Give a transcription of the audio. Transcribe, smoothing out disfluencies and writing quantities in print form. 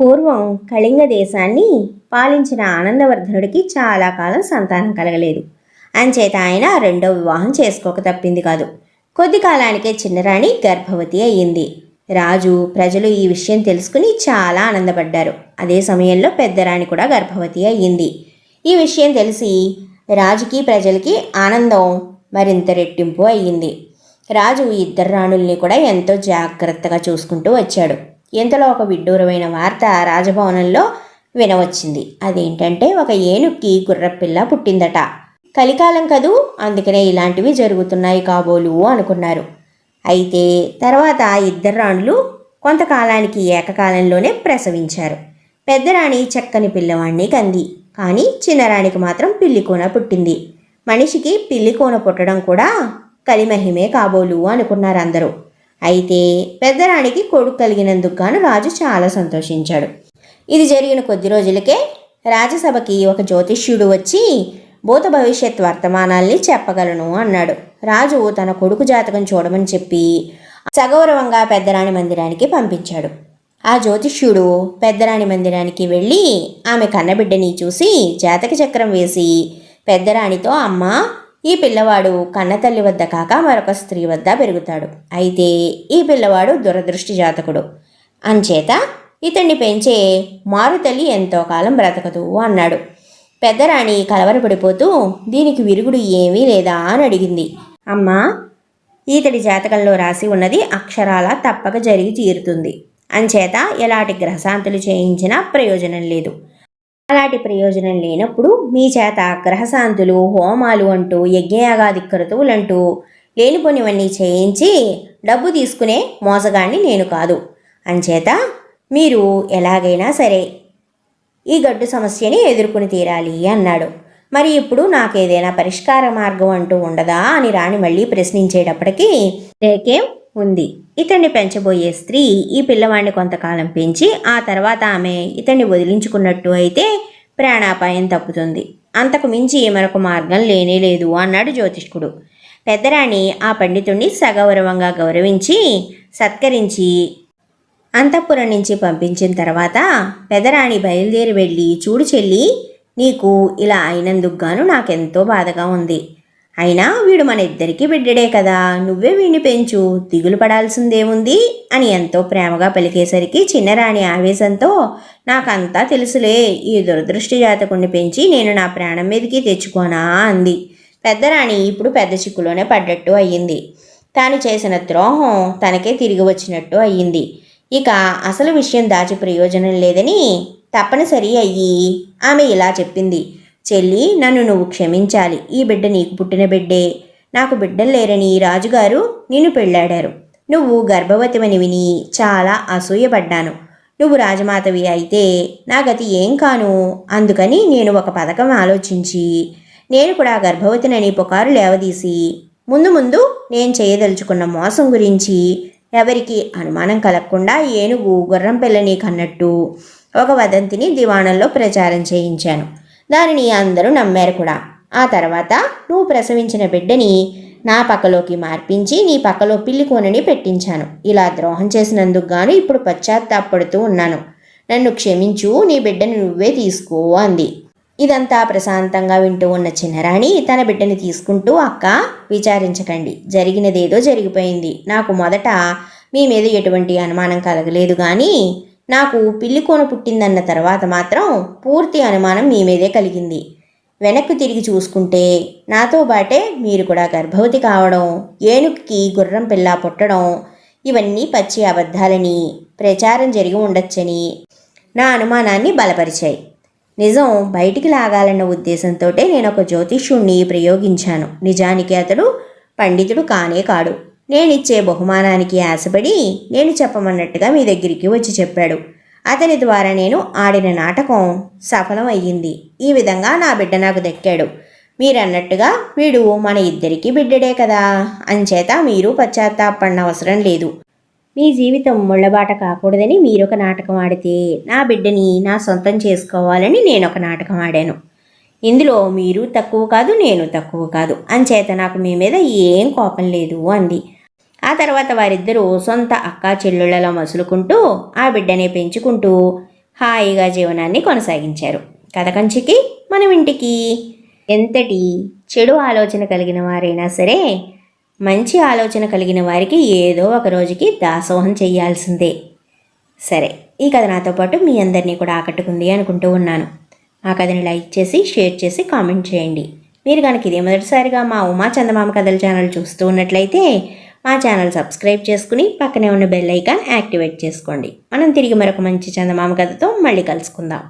పూర్వం కళింగ దేశాన్ని పాలించిన ఆనందవర్ధనుడికి చాలా కాలం సంతానం కలగలేదు. అంచేత ఆయన రెండో వివాహం చేసుకోక తప్పింది కాదు. కొద్ది కాలానికే చిన్నరాణి గర్భవతి అయ్యింది. రాజు ప్రజలు ఈ విషయం తెలుసుకుని చాలా ఆనందపడ్డారు. అదే సమయంలో పెద్దరాణి కూడా గర్భవతి అయ్యింది. ఈ విషయం తెలిసి రాజుకి ప్రజలకి ఆనందం మరింత రెట్టింపు అయ్యింది. రాజు ఇద్దరు రాణుల్ని కూడా ఎంతో జాగ్రత్తగా చూసుకుంటూ వచ్చాడు. ఇంతలో ఒక విడ్డూరమైన వార్త రాజభవనంలో వినవచ్చింది. అదేంటంటే ఒక ఏనుక్కి గుర్రపిల్ల పుట్టిందట. కలికాలం కదూ, అందుకనే ఇలాంటివి జరుగుతున్నాయి కాబోలు అనుకున్నారు. అయితే తర్వాత ఇద్దరు రాణులు కొంతకాలానికి ఏకకాలంలోనే ప్రసవించారు. పెద్దరాణి చక్కని పిల్లవాణ్ణి కంది. కానీ చిన్నరాణికి మాత్రం పిల్లికోన పుట్టింది. మనిషికి పిల్లికోన పుట్టడం కూడా కలిమహిమే కాబోలు అనుకున్నారు అందరూ. అయితే పెద్దరాణికి కొడుకు కలిగినందుకు గాను రాజు చాలా సంతోషించాడు. ఇది జరిగిన కొద్ది రోజులకే రాజసభకి ఒక జ్యోతిష్యుడు వచ్చి భూత భవిష్యత్ వర్తమానాల్ని చెప్పగలను అన్నాడు. రాజు తన కొడుకు జాతకం చూడమని చెప్పి సగౌరవంగా పెద్దరాణి మందిరానికి పంపించాడు. ఆ జ్యోతిష్యుడు పెద్దరాణి మందిరానికి వెళ్ళి ఆమె కన్నబిడ్డని చూసి జాతక చక్రం వేసి పెద్దరాణితో, అమ్మా, ఈ పిల్లవాడు కన్నతల్లి వద్ద కాక మరొక స్త్రీ వద్ద పెరుగుతాడు. అయితే ఈ పిల్లవాడు దురదృష్టి జాతకుడు. అంచేత ఇతన్ని పెంచే మారుతల్లి ఎంతో కాలం బ్రతకదు అన్నాడు. పెద్దరాణి కలవరపడిపోతూ దీనికి విరుగుడు ఏమీ లేదా అని అడిగింది. అమ్మా, ఈతడి జాతకంలో రాసి ఉన్నది అక్షరాలా తప్పక జరిగి తీరుతుంది. అంచేత ఎలాంటి గ్రహశాంతులు చేయించినా ప్రయోజనం లేదు. అలాంటి ప్రయోజనం లేనప్పుడు మీ చేత గ్రహశాంతులు, హోమాలు అంటూ యజ్ఞయాగాది క్రతువులంటూ లేనిపోనివన్నీ చేయించి డబ్బు తీసుకునే మోసగాణ్ణి నేను కాదు. అంచేత మీరు ఎలాగైనా సరే ఈ గడ్డు సమస్యని ఎదుర్కొని తీరాలి అన్నాడు. మరి ఇప్పుడు నాకేదైనా పరిష్కార మార్గం అంటూ ఉండదా అని రాణి మళ్ళీ ప్రశ్నించేటప్పటికీ, లేకేం ఉంది. ఇతన్ని పెంచబోయే స్త్రీ ఈ పిల్లవాడిని కొంతకాలం పెంచి ఆ తర్వాత ఆమె ఇతన్ని వదిలించుకున్నట్టు అయితే ప్రాణాపాయం తప్పుతుంది. అంతకు మించి మరొక మార్గం లేనే లేదు అన్నాడు జ్యోతిష్కుడు. పెద్దరాణి ఆ పండితుణ్ణి సగౌరవంగా గౌరవించి సత్కరించి అంతఃపురం నుంచి పంపించిన తర్వాత పెద్దరాణి బయలుదేరి వెళ్ళి, చూడు చెల్లి, నీకు ఇలా అయినందుకు గాను నాకెంతో బాధగా ఉంది. అయినా వీడు మన ఇద్దరికీ బిడ్డడే కదా, నువ్వే వీడిని పెంచు, దిగులు పడాల్సిందేముంది అని ఎంతో ప్రేమగా పలికేసరికి చిన్నరాణి ఆవేశంతో, నాకంతా తెలుసులే, ఈ దురదృష్టి జాతకుణ్ణి పెంచి నేను నా ప్రాణం మీదకి తెచ్చుకోనా అంది. పెద్దరాణి ఇప్పుడు పెద్ద చిక్కులోనే పడ్డట్టు అయ్యింది. తాను చేసిన ద్రోహం తనకే తిరిగి వచ్చినట్టు అయ్యింది. ఇక అసలు విషయం దాచి ప్రయోజనం లేదని తప్పనిసరి అయ్యి ఆమె ఇలా చెప్పింది. చెల్లి, నన్ను నువ్వు క్షమించాలి. ఈ బిడ్డ నీకు పుట్టిన బిడ్డే. నాకు బిడ్డలు లేరని రాజుగారు నిన్ను పెళ్ళాడారు. నువ్వు గర్భవతివని విని చాలా అసూయపడ్డాను. నువ్వు రాజమాతవి అయితే నా గతి ఏం కాను. అందుకని నేను ఒక పథకం ఆలోచించి నేను కూడా గర్భవతినని పుకారు లేవదీసి ముందు ముందు నేను చేయదలుచుకున్న మోసం గురించి ఎవరికి అనుమానం కలగకుండా ఏనుగు గుర్రం పిల్లని కన్నట్టు ఒక వదంతిని దివాణంలో ప్రచారం చేయించాను. దానిని అందరూ నమ్మారు కూడా. ఆ తర్వాత నువ్వు ప్రసవించిన బిడ్డని నా పక్కలోకి మార్పించి నీ పక్కలో పిల్లికోనని పెట్టించాను. ఇలా ద్రోహం చేసినందుకు గాను ఇప్పుడు పశ్చాత్తాపడుతూ ఉన్నాను. నన్ను క్షమించు, నీ బిడ్డని నువ్వే తీసుకో అంది. ఇదంతా ప్రశాంతంగా వింటూ ఉన్న చిన్నరాణి తన బిడ్డని తీసుకుంటూ, అక్క, విచారించకండి, జరిగినదేదో జరిగిపోయింది. నాకు మొదట మీ మీద ఎటువంటి అనుమానం కలగలేదు, కానీ నాకు పిల్లికోన పుట్టిందన్న తర్వాత మాత్రం పూర్తి అనుమానం మీ మీదే కలిగింది. వెనక్కు తిరిగి చూసుకుంటే నాతో బాటే మీరు కూడా గర్భవతి కావడం, ఏనుగుకి గుర్రం పిల్ల పుట్టడం, ఇవన్నీ పచ్చి అబద్ధాలని ప్రచారం జరిగి ఉండొచ్చని నా అనుమానాన్ని బలపరిచాయి. నిజం బయటికి లాగాలన్న ఉద్దేశంతో నేను ఒక జ్యోతిష్యుణ్ణి ప్రయోగించాను. నిజానికి అతడు పండితుడు కానే కాడు. నేనిచ్చే బహుమానానికి ఆశపడి నేను చెప్పమన్నట్టుగా మీ దగ్గరికి వచ్చి చెప్పాడు. అతని ద్వారా నేను ఆడిన నాటకం సఫలం అయ్యింది. ఈ విధంగా నా బిడ్డ నాకు దక్కాడు. మీరన్నట్టుగా వీడు మన ఇద్దరికీ బిడ్డడే కదా, అంచేత మీరు పశ్చాత్తాపడిన అవసరం లేదు. మీ జీవితం ముళ్ళబాట కాకూడదని మీరొక నాటకం ఆడితే నా బిడ్డని నా సొంతం చేసుకోవాలని నేనొక నాటకం ఆడాను. ఇందులో మీరు తక్కువ కాదు, నేను తక్కువ కాదు. అంచేత నాకు మీ మీద ఏం కోపం లేదు అంది. ఆ తర్వాత వారిద్దరూ సొంత అక్కా చెల్లెళ్ళలా మసులుకుంటూ ఆ బిడ్డనే పెంచుకుంటూ హాయిగా జీవనాన్ని కొనసాగించారు. కథ కంచికి మనం ఇంటికి. ఎంతటి చెడు ఆలోచన కలిగిన వారైనా సరే మంచి ఆలోచన కలిగిన వారికి ఏదో ఒక రోజుకి దాసోహం చేయాల్సిందే. సరే, ఈ కథ నాతో పాటు మీ అందరినీ కూడా ఆకట్టుకుంది అనుకుంటూ ఉన్నాను. ఆ కథని లైక్ చేసి, షేర్ చేసి, కామెంట్ చేయండి. మీరు కనుక ఇదే మొదటిసారిగా మా ఉమా చందమామ కథల ఛానల్ చూస్తూ ఉన్నట్లయితే మా ఛానల్ సబ్స్క్రైబ్ చేసుకుని పక్కనే ఉన్న బెల్ ఐకాన్ యాక్టివేట్ చేసుకోండి. మనం తిరిగి మరొక మంచి చందమామ కథతో మళ్ళీ కలుసుకుందాం.